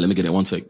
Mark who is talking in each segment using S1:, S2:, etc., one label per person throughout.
S1: let me get it. One sec.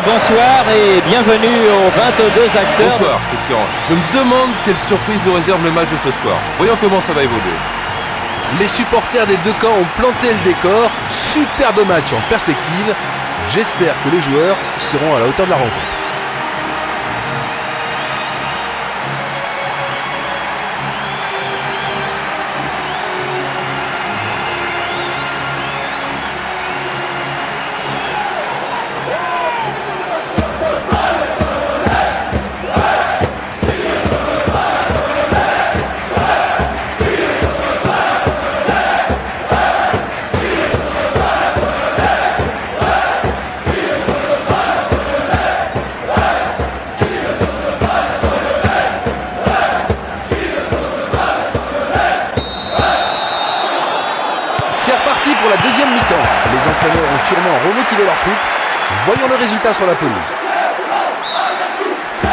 S2: Bonsoir et bienvenue aux 22 acteurs.
S3: Bonsoir Christian, je me demande quelle surprise nous réserve le match de ce soir. Voyons comment ça va évoluer.
S4: Les supporters des deux camps ont planté le décor. Superbe match en perspective. J'espère que les joueurs seront à la hauteur de la rencontre. Pour la deuxième mi-temps, les entraîneurs ont sûrement remotivé leurs troupes. Voyons le résultat sur la pelouse.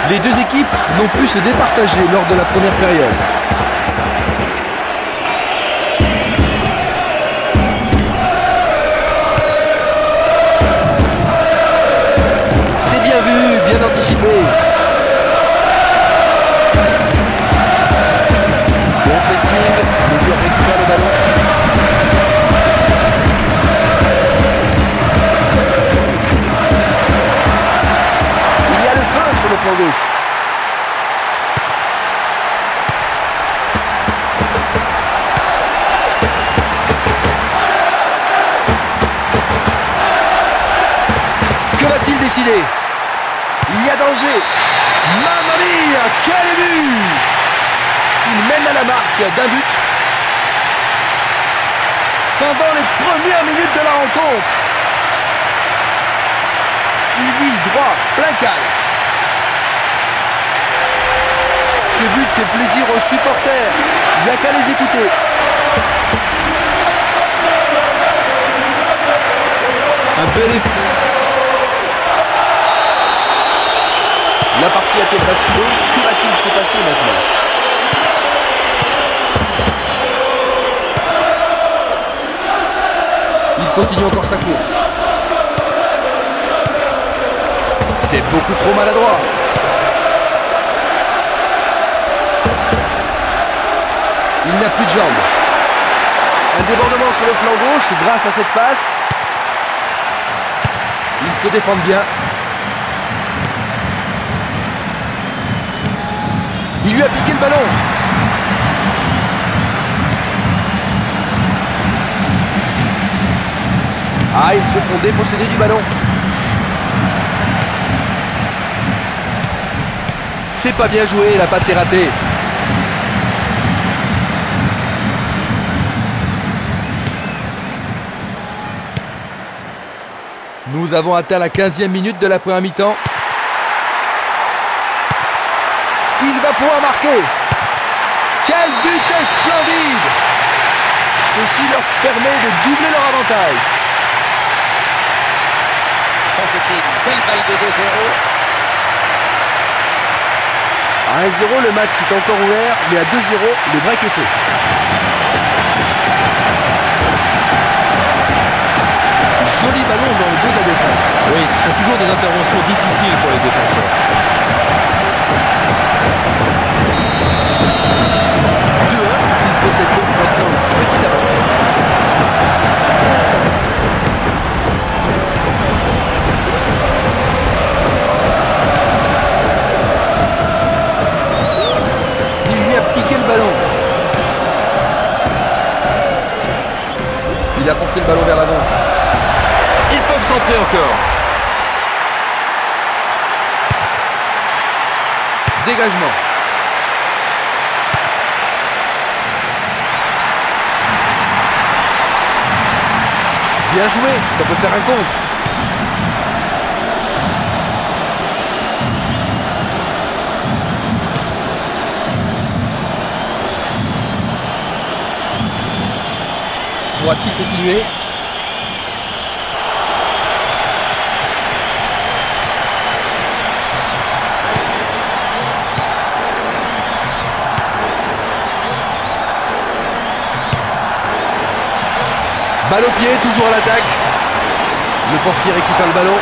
S4: Les deux équipes n'ont pu se départager lors de la première période. C'est bien vu, bien anticipé. Bon pressing, le joueur récupère le ballon. Sur le flanc gauche. Que va-t-il décider? Il y a danger. Mamma mia, quel but! Il mène à la marque d'un but. Pendant les premières minutes de la rencontre. Il vise droit, plein calme. Ce but fait plaisir aux supporters. Il n'y a qu'à les écouter. Un bel effort. La partie a-t-elle basculé? Que va-t-il se passer maintenant? Il continue encore sa course. C'est beaucoup trop maladroit. Il n'a plus de jambes. Un débordement sur le flanc gauche grâce à cette passe. Ils se défendent bien. Il lui a piqué le ballon. Ah, ils se font déposséder du ballon. C'est pas bien joué, la passe est ratée. Nous avons atteint la 15e minute de la première mi-temps. Il va pouvoir marquer. Quel but splendide! Ceci leur permet de doubler leur avantage.
S2: Ça, c'était une belle balle de 2-0.
S4: À 1-0, le match est encore ouvert, mais à 2-0, le break est fait. Joli ballon dans le dos de la défense.
S3: Oui, ce sont toujours des interventions difficiles pour les défenseurs.
S4: 2-1, il possède donc maintenant une petite avance. Il lui a piqué le ballon. Il a porté le ballon vers l'avant.
S3: Ils peuvent centrer encore.
S4: Dégagement. Bien joué, ça peut faire un contre. Pourra-t-il continuer ? Balle au pied, toujours à l'attaque. Le portier récupère le ballon.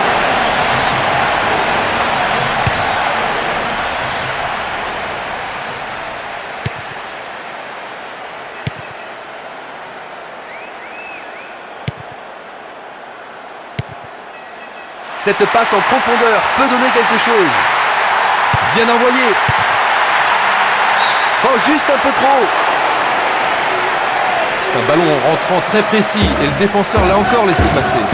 S4: Cette passe en profondeur peut donner quelque chose. Bien envoyé. Oh, juste un peu trop.
S3: C'est un ballon en rentrant très précis et le défenseur l'a encore laissé passer.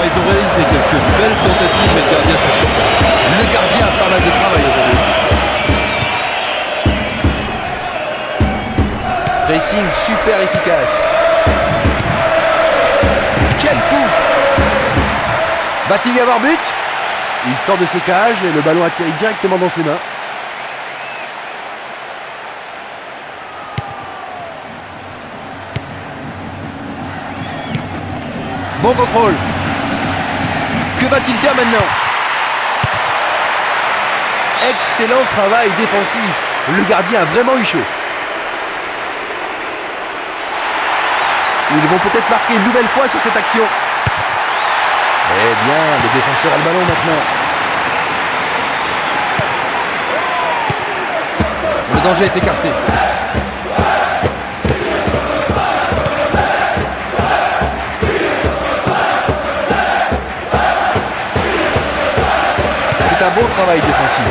S3: Ils ont réalisé quelques belles tentatives, mais le gardien s'est surpris.
S4: Le gardien a pas mal de travail aujourd'hui. Pressing super efficace. Quel coup! Va-t-il y avoir but? Il sort de ses cages et le ballon atterrit directement dans ses mains. Bon contrôle. Que va-t-il faire maintenant? Excellent travail défensif. Le gardien a vraiment eu chaud. Ils vont peut-être marquer une nouvelle fois sur cette action. Eh bien, le défenseur a le ballon maintenant. Le danger est écarté. C'est un bon travail défensif.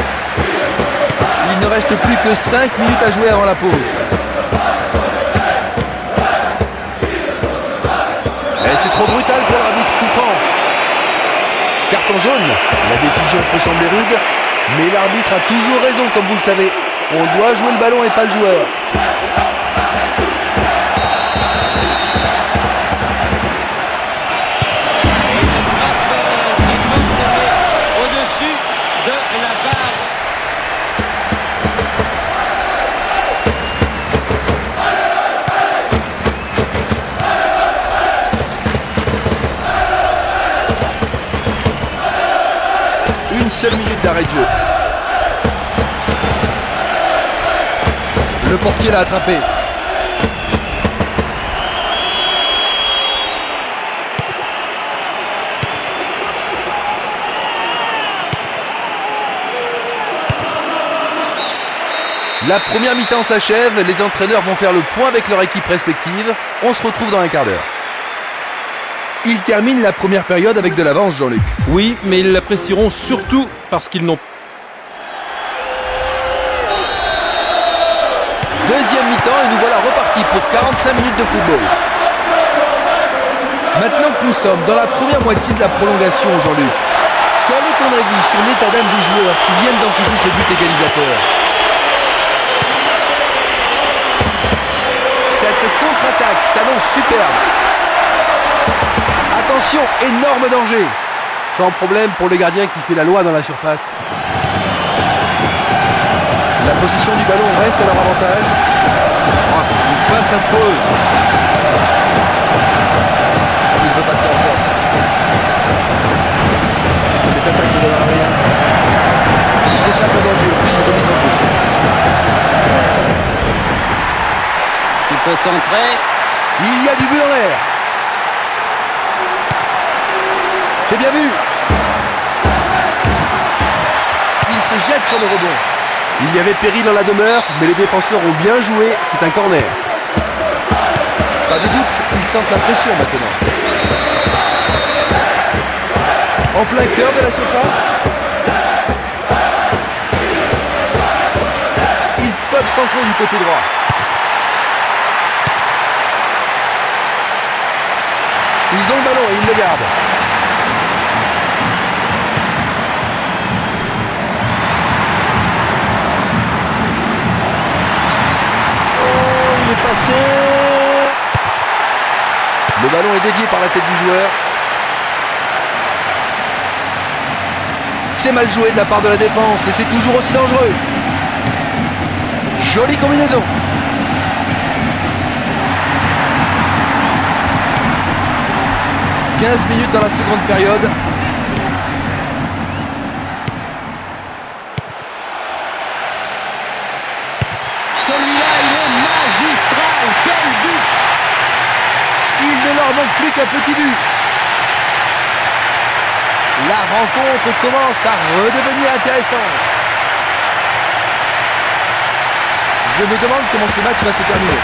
S4: Il ne reste plus que 5 minutes à jouer avant la pause. Et c'est trop brutal pour l'arbitre coup franc. Carton jaune. La décision peut sembler rude, mais l'arbitre a toujours raison, comme vous le savez. On doit jouer le ballon et pas le joueur.
S2: Au-dessus de la barre.
S4: Une seule minute d'arrêt de jeu. Le portier l'a attrapé. La première mi-temps s'achève, les entraîneurs vont faire le point avec leur équipe respective. On se retrouve dans un quart d'heure. Ils terminent la première période avec de l'avance, Jean-Luc.
S3: Oui, mais ils l'apprécieront surtout parce qu'ils n'ont...
S4: Deuxième mi-temps et nous voilà repartis pour 45 minutes de football. Maintenant que nous sommes dans la première moitié de la prolongation, Jean-Luc, quel est ton avis sur l'état d'âme des joueurs qui viennent d'encaisser ce but égalisateur? Cette contre-attaque s'annonce superbe. Attention, énorme danger. Sans problème pour le gardien qui fait la loi dans la surface. La possession du ballon reste à leur avantage.
S3: Oh, c'est une passe affreuse.
S4: Il veut passer en force. Cette attaque ne donnera rien. Ils échappent au danger au prix d'une remise en jeu.
S2: Qui peut centrer.
S4: Il y a du but en l'air. C'est bien vu. Il se jette sur le rebond. Il y avait péril dans la demeure, mais les défenseurs ont bien joué. C'est un corner. Pas de doute, ils sentent la pression maintenant. En plein cœur de la surface. centrer du côté droit. Ils ont le ballon et ils le gardent.
S1: Oh, il est passé.
S4: Le ballon est dévié par la tête du joueur. C'est mal joué de la part de la défense et c'est toujours aussi dangereux. Jolie combinaison. « 15 minutes dans la seconde période.
S2: Celui-là, il est magistral. Quel but!
S4: Il ne leur manque plus qu'un petit but. La rencontre commence à redevenir intéressante. Je me demande comment ce match va se terminer.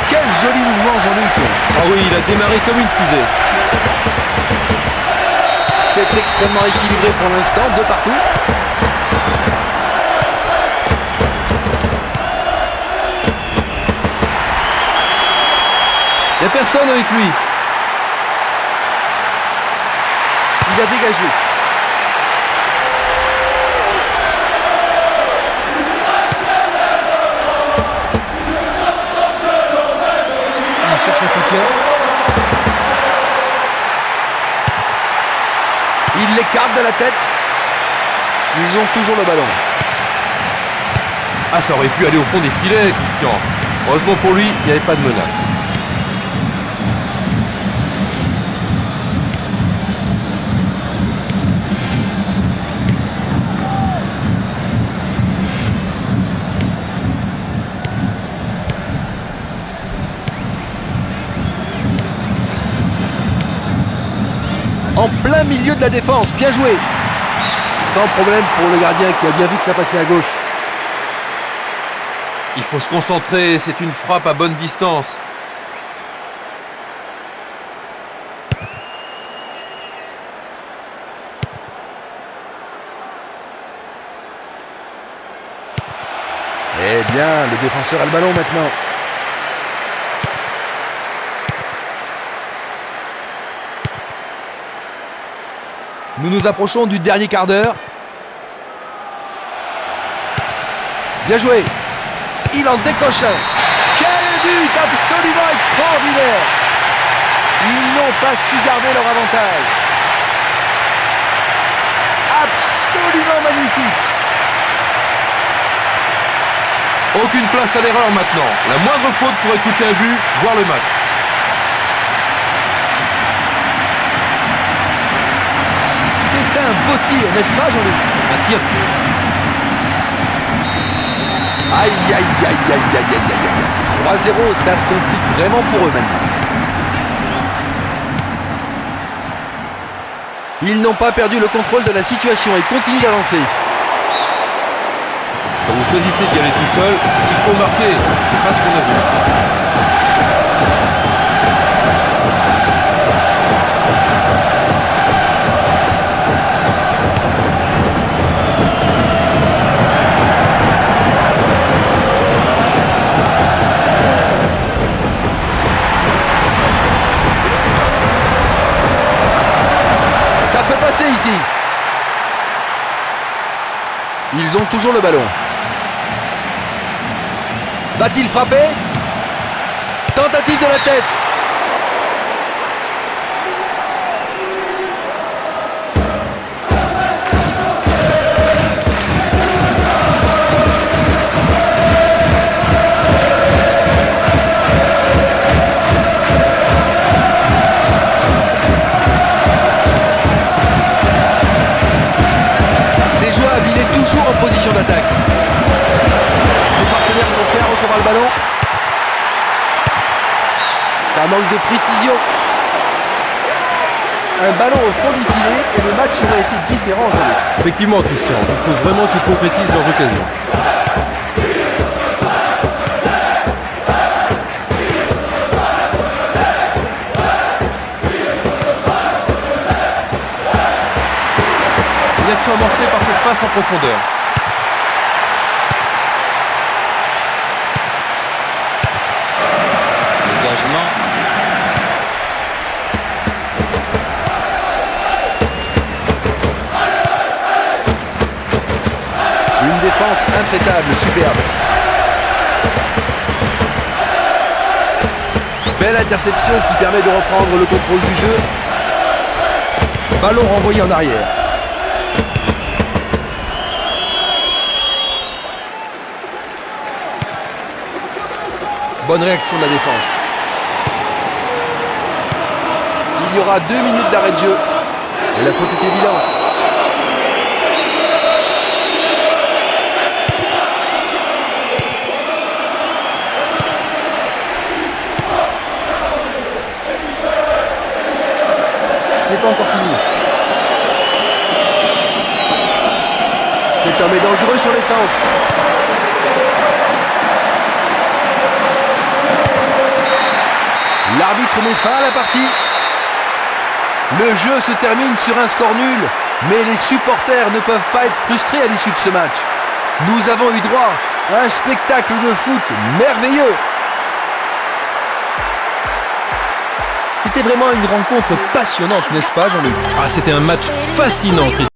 S4: Quel joli mouvement, Jean-Luc.
S3: Ah oui, il a démarré comme une fusée.
S4: C'est extrêmement équilibré pour l'instant, de partout.
S3: Il n'y a personne avec lui.
S4: Il a dégagé. Il cherche un soutien. Il l'écarte de la tête. Ils ont toujours le ballon.
S3: Ah, ça aurait pu aller au fond des filets, Christian. Heureusement pour lui, il n'y avait pas de menace.
S4: En plein milieu de la défense, bien joué. Sans problème pour le gardien qui a bien vu que ça passait à gauche.
S3: Il faut se concentrer, c'est une frappe à bonne distance.
S4: Eh bien, le défenseur a le ballon maintenant. Nous nous approchons du dernier quart d'heure. Bien joué. Il en décoche un. Quel but absolument extraordinaire. Ils n'ont pas su garder leur avantage. Absolument magnifique.
S3: Aucune place à l'erreur maintenant. La moindre faute pourrait coûter un but, voire le match.
S4: C'est un beau tir, n'est-ce pas, Jean-Luc?
S3: Un tir.
S4: Aïe, aïe, aïe, aïe, aïe, aïe, aïe, aïe. 3-0, ça se complique vraiment pour eux maintenant. Ils n'ont pas perdu le contrôle de la situation et continuent d'avancer.
S3: Quand vous choisissez d'y aller tout seul, il faut marquer. C'est pas ce qu'on a vu.
S4: Ça peut passer ici. Ils ont toujours le ballon. Va-t-il frapper? Tentative de la tête. C'est jouable, il est toujours en position d'attaque. Ses partenaires sont prêts à recevoir le ballon. Ça manque de précision. Un ballon au fond du filet et le match aurait été différent aujourd'hui.
S3: Effectivement, Christian, il faut vraiment qu'ils concrétisent leurs occasions. Une action amorcée par passe en profondeur.
S2: Dégagement.
S4: Une défense intraitable, superbe. Belle interception qui permet de reprendre le contrôle du jeu. Ballon renvoyé en arrière. Bonne réaction de la défense. Il y aura 2 minutes d'arrêt de jeu. Et la faute est évidente. Ce n'est pas encore fini. Cet homme est dangereux sur les centres. L'arbitre met fin à la partie. Le jeu se termine sur un score nul, mais les supporters ne peuvent pas être frustrés à l'issue de ce match. Nous avons eu droit à un spectacle de foot merveilleux.
S5: C'était vraiment une rencontre passionnante, n'est-ce pas, Jean-Luc?
S1: Ah, c'était un match fascinant, Christophe.